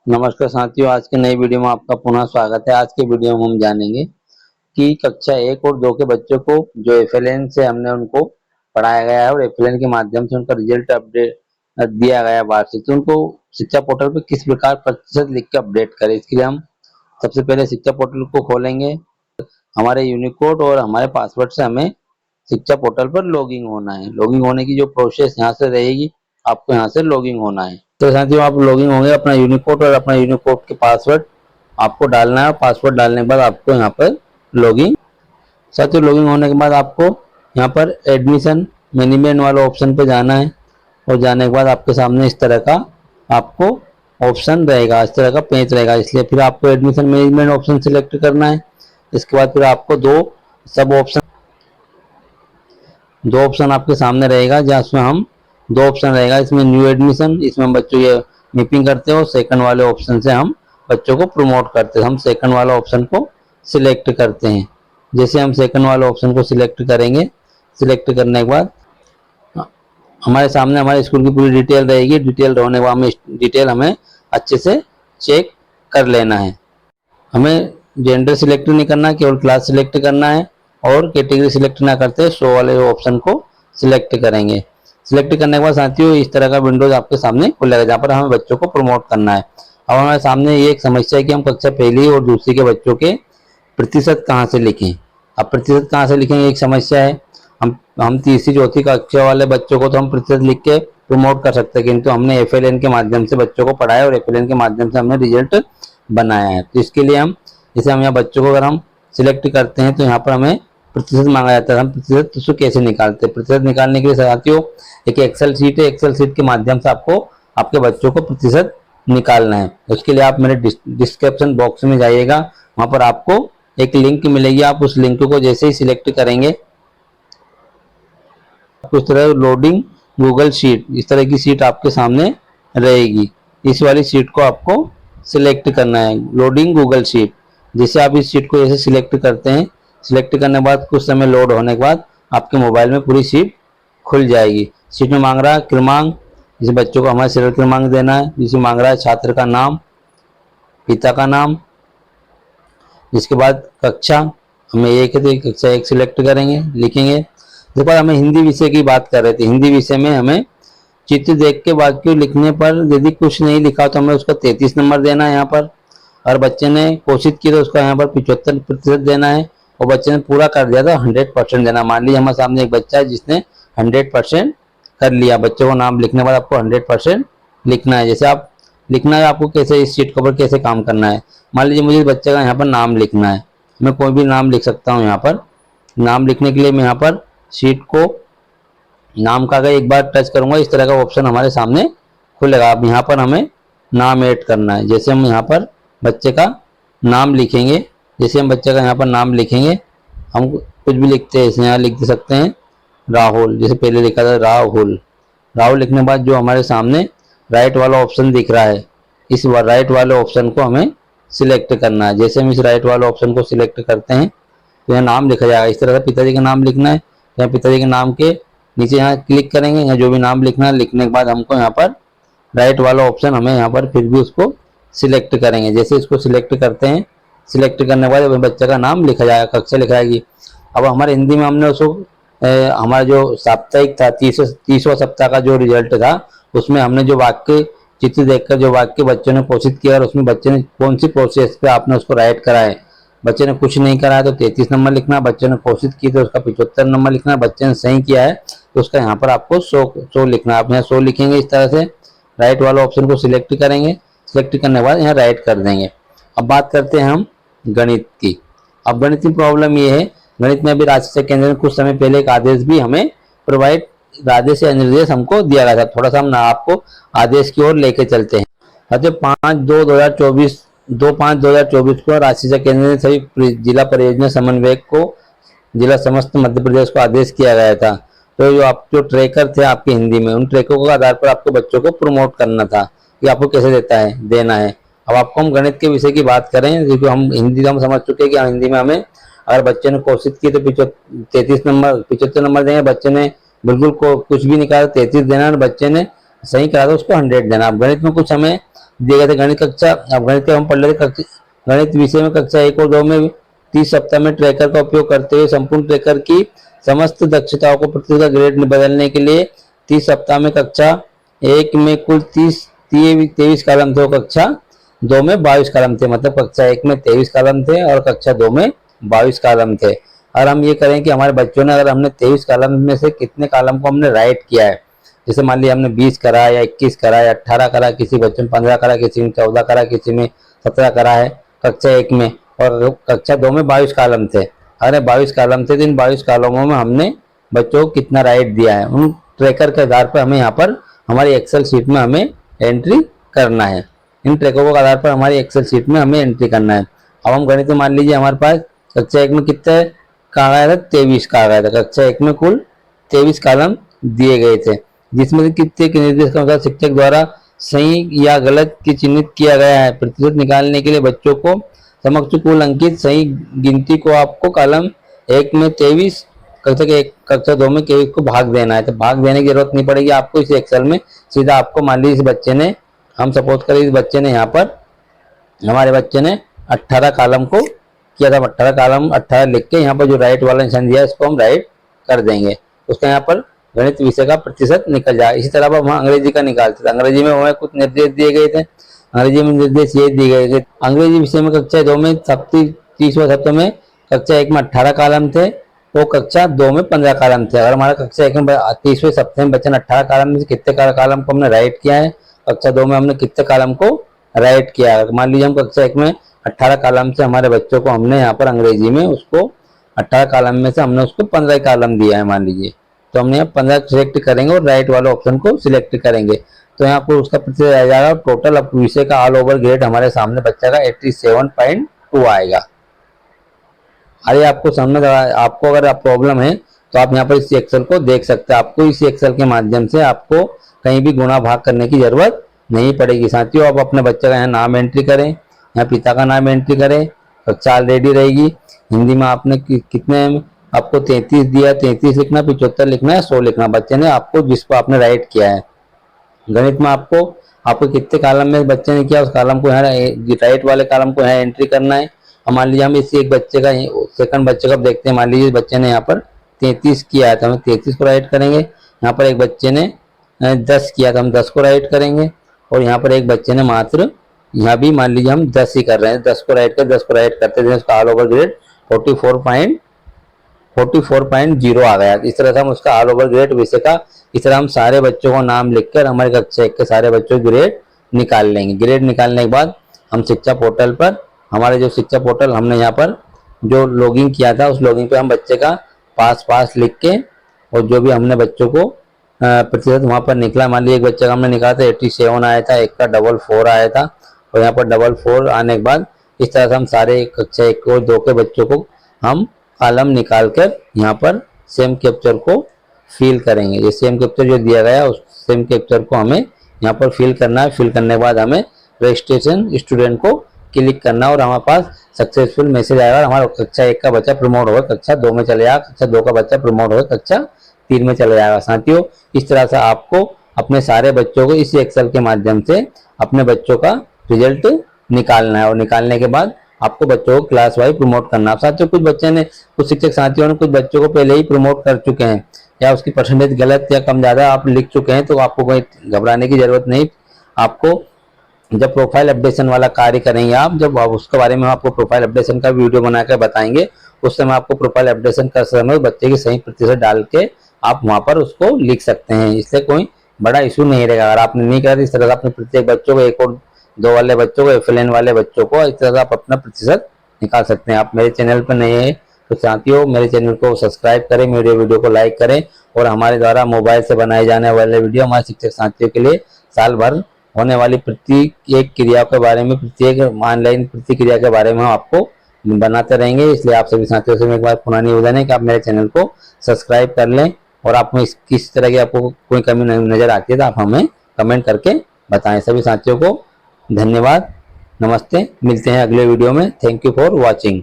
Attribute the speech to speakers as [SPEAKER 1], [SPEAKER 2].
[SPEAKER 1] नमस्कार साथियों, आज के नई वीडियो में आपका पुनः स्वागत है। आज के वीडियो में हम जानेंगे कि कक्षा 1 और 2 के बच्चों को जो एफएलएन से हमने उनको पढ़ाया गया है और एफएलएन के माध्यम से उनका रिजल्ट अपडेट दिया गया है वार्षिक, तो उनको शिक्षा पोर्टल पर किस प्रकार प्रतिशत लिख के अपडेट करें। इसके लिए हम सबसे पहले शिक्षा पोर्टल को खोलेंगे। हमारे यूनिकोड और हमारे पासवर्ड से हमें शिक्षा पोर्टल पर लॉगिन होना है। लॉगिन होने की जो प्रोसेस यहाँ से रहेगी, आपको यहाँ से लॉगिन होना है। तो साथियों, आप लॉगिन होंगे, अपना यूनिकोड और अपना यूनिकोड के पासवर्ड आपको डालना है। पासवर्ड डालने के बाद आपको यहाँ पर लॉगिन। साथियों, लॉगिन होने के बाद आपको यहाँ पर एडमिशन मैनेजमेंट वाले ऑप्शन पर जाना है और जाने के बाद आपके सामने इस तरह का आपको ऑप्शन रहेगा, इस तरह का पेज रहेगा। इसलिए फिर आपको एडमिशन मैनेजमेंट ऑप्शन सिलेक्ट करना है। इसके बाद फिर आपको दो ऑप्शन आपके सामने रहेगा, जिसमें हम दो ऑप्शन रहेगा। इसमें न्यू एडमिशन, इसमें हम बच्चों ये मिपिंग करते हैं और सेकंड वाले ऑप्शन से हम बच्चों को प्रमोट करते हैं। हम सेकंड वाला ऑप्शन को सिलेक्ट करते हैं। जैसे हम सेकंड वाले ऑप्शन को सिलेक्ट करेंगे, सिलेक्ट करने के बाद हमारे सामने हमारे स्कूल की पूरी डिटेल रहेगी। डिटेल होने के बाद डिटेल हमें अच्छे से चेक कर लेना है। हमें जेंडर सिलेक्ट नहीं करना, केवल क्लास सिलेक्ट करना है और कैटेगरी सिलेक्ट ना करते शो वाले ऑप्शन को सिलेक्ट करेंगे। सिलेक्ट करने के बाद साथियों इस तरह का विंडोज आपके सामने खुलेगा, जहाँ पर हमें बच्चों को प्रमोट करना है। अब हमारे सामने ये एक समस्या है कि हम कक्षा पहली और दूसरी के बच्चों के प्रतिशत कहाँ से लिखें। अब प्रतिशत कहाँ से लिखेंगे, एक समस्या है। हम तीसरी चौथी कक्षा वाले बच्चों को तो हम प्रतिशत लिख के प्रमोट कर सकते हैं, किंतु हमने एफएलएन के माध्यम से बच्चों को पढ़ाया और एफएलएन के माध्यम से हमने रिजल्ट बनाया है। तो इसके लिए हम जैसे हम यहाँ बच्चों को अगर हम सिलेक्ट करते हैं तो यहाँ पर हमें प्रतिशत मांगा जाता है। हम प्रतिशत उसको कैसे निकालते हैं? प्रतिशत निकालने के लिए साथियों एक एक्सेल शीट है, एक्सेल शीट के माध्यम से आपको आपके बच्चों को प्रतिशत निकालना है। उसके लिए आप मेरे डिस्क्रिप्शन बॉक्स में जाइएगा, वहां पर आपको एक लिंक मिलेगी। आप उस लिंक को जैसे ही सिलेक्ट करेंगे, उस तरह लोडिंग गूगल शीट, इस तरह की शीट आपके सामने रहेगी। इस वाली शीट को आपको सिलेक्ट करना है, लोडिंग गूगल शीट। जैसे आप इस शीट को जैसे सिलेक्ट करते हैं, सिलेक्ट करने के बाद कुछ समय लोड होने के बाद आपके मोबाइल में पूरी शीट खुल जाएगी। शीट में मांग रहा है क्रमांक, जिसे बच्चों को हमारे सीरियल क्रमांक देना है। जिसे मांग रहा है छात्र का नाम, पिता का नाम, जिसके बाद कक्षा हमें एक है तो कक्षा 1 सिलेक्ट करेंगे, लिखेंगे। देखो हमें हिंदी विषय की बात कर रहे थे। हिंदी विषय में हमें चित्र देख के वाक्य लिखने पर यदि कुछ नहीं लिखा तो हमें उसका 33 नंबर देना है यहाँ पर। और बच्चे ने कोशिश की तो उसका यहाँ पर 75% देना है, और बच्चे ने पूरा कर दिया तो 100% देना। मान लीजिए हमारे सामने एक बच्चा है जिसने 100% कर लिया। बच्चे को नाम लिखने के बाद आपको 100% लिखना है। जैसे आप लिखना है, आपको कैसे इस शीट के ऊपर कैसे काम करना है। मान लीजिए मुझे बच्चे का यहाँ पर नाम लिखना है, मैं कोई भी नाम लिख सकता हूँ। यहाँ पर नाम लिखने के लिए मैं यहाँ पर शीट को नाम का अगर एक बार टच करूंगा, इस तरह का ऑप्शन हमारे सामने खुलेगा। अब यहाँ पर हमें नाम ऐड करना है। जैसे हम यहाँ पर बच्चे का नाम लिखेंगे, जैसे हम बच्चे का यहाँ पर नाम लिखेंगे, हम कुछ भी लिखते हैं, यहाँ लिख सकते हैं राहुल, जैसे पहले लिखा था राहुल। राहुल लिखने के बाद जो हमारे सामने राइट वाला ऑप्शन दिख रहा है, इस राइट वाले ऑप्शन को हमें सिलेक्ट करना है। जैसे हम इस राइट वाले ऑप्शन को सिलेक्ट करते हैं तो यहाँ नाम लिखा जाएगा। इस तरह से पिताजी का नाम लिखना है। यहाँ पिताजी के नाम के नीचे यहाँ क्लिक करेंगे, यहाँ जो भी नाम लिखना है, लिखने के बाद हमको यहाँ पर राइट वाला ऑप्शन हमें यहाँ पर फिर भी उसको सिलेक्ट करेंगे। जैसे इसको सिलेक्ट करते हैं, सिलेक्ट करने के बाद बच्चे का नाम लिखा जाएगा, कक्षा लिखा जाएगी। अब हमारे हिंदी में हमने उसको हमारा जो साप्ताहिक था, 30वां सप्ताह का जो रिजल्ट था, उसमें हमने जो वाक्य चित्र देखकर जो वाक्य बच्चों ने कोशिश किया और उसमें बच्चे ने कौन सी प्रोसेस पे आपने उसको राइट करा है। बच्चे ने कुछ नहीं करा है तो 33 नंबर लिखना है। बच्चे ने कोशिश की तो उसका 75 नंबर लिखना है। बच्चे ने सही किया है तो उसका यहाँ पर आपको 100 लिखना है। आप यहाँ 100 लिखेंगे। इस तरह से राइट वाला ऑप्शन को सिलेक्ट करेंगे, सिलेक्ट करने के बाद यहाँ राइट कर देंगे। अब बात करते हैं हम गणित की। अब गणित की प्रॉब्लम ये है, गणित में अभी राज्य शिक्षा केंद्र ने कुछ समय पहले एक आदेश भी हमें प्रोवाइड, आदेश या निर्देश हमको दिया गया था। थोड़ा सा हम आपको आदेश की ओर लेके चलते हैं। 5/2/2024 को राज्य शिक्षा केंद्र ने सभी जिला परियोजना समन्वयक को, जिला समस्त मध्य प्रदेश को आदेश किया गया था। तो जो ट्रैकर थे आपके हिंदी में, उन ट्रैकों के आधार पर आपको बच्चों को प्रमोट करना था कि आपको कैसे देना है। अब आपको हम गणित के विषय की बात करें, क्योंकि हम हिंदी तो हम समझ चुके हैं कि हिंदी में हमें अगर बच्चे ने कोशिश की तो 75 नंबर देंगे। बच्चे ने बिल्कुल कुछ भी नहीं कहा 33 देना, और बच्चे ने सही करा तो उसको 100 देना। अब गणित में कुछ हमें दिए गए थे गणित कक्षा, अब गणित के हम पढ़ लेते गणित विषय में कक्षा 1 और 2 में 30 सप्ताह में ट्रैकर का उपयोग करते हुए संपूर्ण ट्रैकर की समस्त दक्षताओं को प्रतिशत ग्रेड बदलने के लिए 30 सप्ताह में कक्षा 1 में कुल 23 कॉलम थे, कक्षा 2 में 22 कॉलम थे। मतलब कक्षा 1 में 23 कॉलम थे और कक्षा 2 में 22 कॉलम थे। और हम ये करें कि हमारे बच्चों ने, अगर हमने 23 कॉलम में से कितने कॉलम को हमने राइट किया है, जैसे मान लिया हमने 20 करा या 21 करा या 18 करा, किसी बच्चे में 15 करा, किसी में 14 करा, किसी में 17 करा है कक्षा 1 में, और कक्षा 2 में 22 कॉलम थे। अरे 22 कॉलम थे तो इन 22 कॉलमों में हमने बच्चों को कितना राइट दिया है, उन ट्रैकर के आधार पर हमें यहाँ पर हमारी एक्सेल शीट में हमें एंट्री करना है। इन ट्रैकों के आधार पर हमारी एक्सेल शीट में हमें एंट्री करना है। अब हम गणित में मान लीजिए हमारे पास कक्षा 1 में कितने कहा गया था, 23 कहा गया था। कक्षा 1 में कुल 23 कॉलम दिए गए थे, जिसमें से कितने के निर्देश के अनुसार शिक्षक द्वारा सही या गलत की चिन्हित किया गया है। प्रतिशत निकालने के लिए बच्चों को समक्ष कुल अंकित सही गिनती को आपको कॉलम 1 में 23, कक्षा 2 में 23 को भाग देना है। तो भाग देने की जरूरत नहीं पड़ेगी आपको इस एक्सेल में, सीधा आपको मान लीजिए इस बच्चे ने, हम सपोज करें इस बच्चे ने यहाँ पर, हमारे बच्चे ने 18 कॉलम को किया था। 18 कॉलम 18 लिख के यहाँ पर जो राइट वाला निशान दिया है इसको हम राइट कर देंगे, उसका यहाँ पर गणित विषय का प्रतिशत निकल जाए। इसी तरह हम अंग्रेजी का निकालते थे। अंग्रेजी में हमें कुछ निर्देश दिए गए थे। अंग्रेजी में निर्देश ये दिए गए थे, अंग्रेजी विषय में कक्षा 2 में 30वें सप्ताह में कक्षा 1 में 18 कॉलम थे, तो कक्षा 2 में 15 कॉलम थे। अगर हमारा कक्षा 1 में 30वें सप्ताह में बच्चे ने 18 कॉलम में से कितने कॉलम को हमने राइट किया है, कक्षा 2 में हमने कितने कॉलम को राइट किया है। मान लीजिए हम कक्षा 1 में 18 कॉलम से हमारे बच्चों को हमने यहाँ पर अंग्रेजी में उसको 18 कॉलम में से हमने उसको 15 कॉलम दिया है मान लीजिए, तो हमने यहाँ 15 सिलेक्ट करेंगे और राइट वाले ऑप्शन को सिलेक्ट करेंगे, तो यहाँ पर उसका प्रतिशत आ जाएगा टोटल। अब विषय का ऑल ओवर ग्रेड हमारे सामने बच्चा का 87.2 आएगा। अरे आपको समझ, आपको अगर प्रॉब्लम है तो आप यहाँ पर इस एक्सेल को देख सकते हैं। आपको इस एक्सेल के माध्यम से आपको कहीं भी गुणा भाग करने की जरूरत नहीं पड़ेगी। साथियों, आप अपने बच्चे का यहाँ नाम एंट्री करें, यहाँ पिता का नाम एंट्री करें, कक्षा रेडी रहेगी। हिंदी में आपने कितने, आपको 33 दिया, 33 लिखना, 75 लिखना है, 100 लिखना, बच्चे ने आपको जिसको आपने राइट किया है। गणित में आपको कितने कॉलम में बच्चे ने किया, उस कॉलम को यहाँ राइट वाले कॉलम को यहाँ एंट्री करना है। मान लीजिए हम इसी एक बच्चे का, सेकंड बच्चे का देखते हैं। मान लीजिए बच्चे ने यहाँ पर 33 किया है तो हम 33 को राइट करेंगे। यहाँ पर एक बच्चे ने 10 किया तो हम 10 को राइट करेंगे, और यहाँ पर एक बच्चे ने मात्र, यहाँ भी मान लीजिए हम 10 ही कर रहे हैं, 10 को राइट कर 10 को राइट करते थे, उसका ऑल ओवर ग्रेड 44.0 आ गया। इस तरह से हम उसका ऑल ओवर ग्रेड विषय का, इस तरह हम सारे बच्चों को नाम लिखकर हमारे कक्षा 1 के सारे बच्चों की ग्रेड निकाल लेंगे। ग्रेड निकालने के बाद हम शिक्षा पोर्टल पर, हमारे जो शिक्षा पोर्टल हमने यहाँ पर जो लॉगिन किया था उस लॉगिन पे हम बच्चे का पास लिख के, और जो भी हमने बच्चों को प्रतिशत वहाँ पर निकला, मान लीजिए एक बच्चे का हमने निकाला था 87 आया था, एक का 44 आया था, और यहाँ पर 44 आने के बाद इस तरह से हम सारे कक्षा 1 और 2 के बच्चों को हम कॉलम निकाल कर यहाँ पर सेम कैप्चर को फिल करेंगे। ये सेम कैप्चर जो दिया गया उस सेम कैप्चर को हमें यहाँ पर फिल करना है। फिल करने के बाद हमें रजिस्ट्रेशन स्टूडेंट को क्लिक करना और हमारे पास सक्सेसफुल मैसेज आएगा। हमारा कक्षा 1 का बच्चा प्रमोट होगा, कक्षा 2 में चले जाएगा, कक्षा 2 का बच्चा प्रमोट होगा, कक्षा 3 में चले जाएगा। साथियों, इस तरह से आपको अपने सारे बच्चों को इस एक्सेल के माध्यम से अपने बच्चों का रिजल्ट निकालना है, और निकालने के बाद आपको बच्चों को क्लास वाइज प्रमोट करना है। साथियों, कुछ शिक्षक साथियों ने कुछ बच्चों को पहले ही प्रमोट कर चुके हैं, या उसकी परसेंटेज गलत या कम ज़्यादा आप लिख चुके हैं, तो आपको कोई घबराने की जरूरत नहीं। आपको जब प्रोफाइल अपडेशन वाला कार्य करेंगे आप, जब उसके बारे में आपको प्रोफाइल अपडेशन का वीडियो बनाकर बताएंगे, उस समय आपको प्रोफाइल अपडेशन कर समय बच्चे की सही प्रतिशत डाल के आप वहाँ पर उसको लिख सकते हैं। इससे कोई बड़ा इशू नहीं रहेगा। अगर आपने नहीं करा, इस तरह से अपने प्रत्येक बच्चों को, 1 और 2 वाले बच्चों को, FLN वाले बच्चों को, इस तरह से आप अपना प्रतिशत निकाल सकते हैं। आप मेरे चैनल पर नए हैं तो साथियों मेरे चैनल को सब्सक्राइब करें, मेरे वीडियो को लाइक करें, और हमारे द्वारा मोबाइल से बनाए जाने वाले वीडियो हमारे शिक्षक साथियों के लिए साल भर होने वाली प्रत्येक क्रिया के बारे में, प्रत्येक ऑनलाइन प्रतिक्रिया के बारे में आपको बनाते रहेंगे। इसलिए आप सभी साथियों से मैं एक बार पुनः निवेदन है कि आप मेरे चैनल को सब्सक्राइब कर लें, और आप में किस तरह की आपको कोई कमी नजर आती है तो आप हमें कमेंट करके बताएं। सभी साथियों को धन्यवाद, नमस्ते, मिलते हैं अगले वीडियो में। Thank you for watching.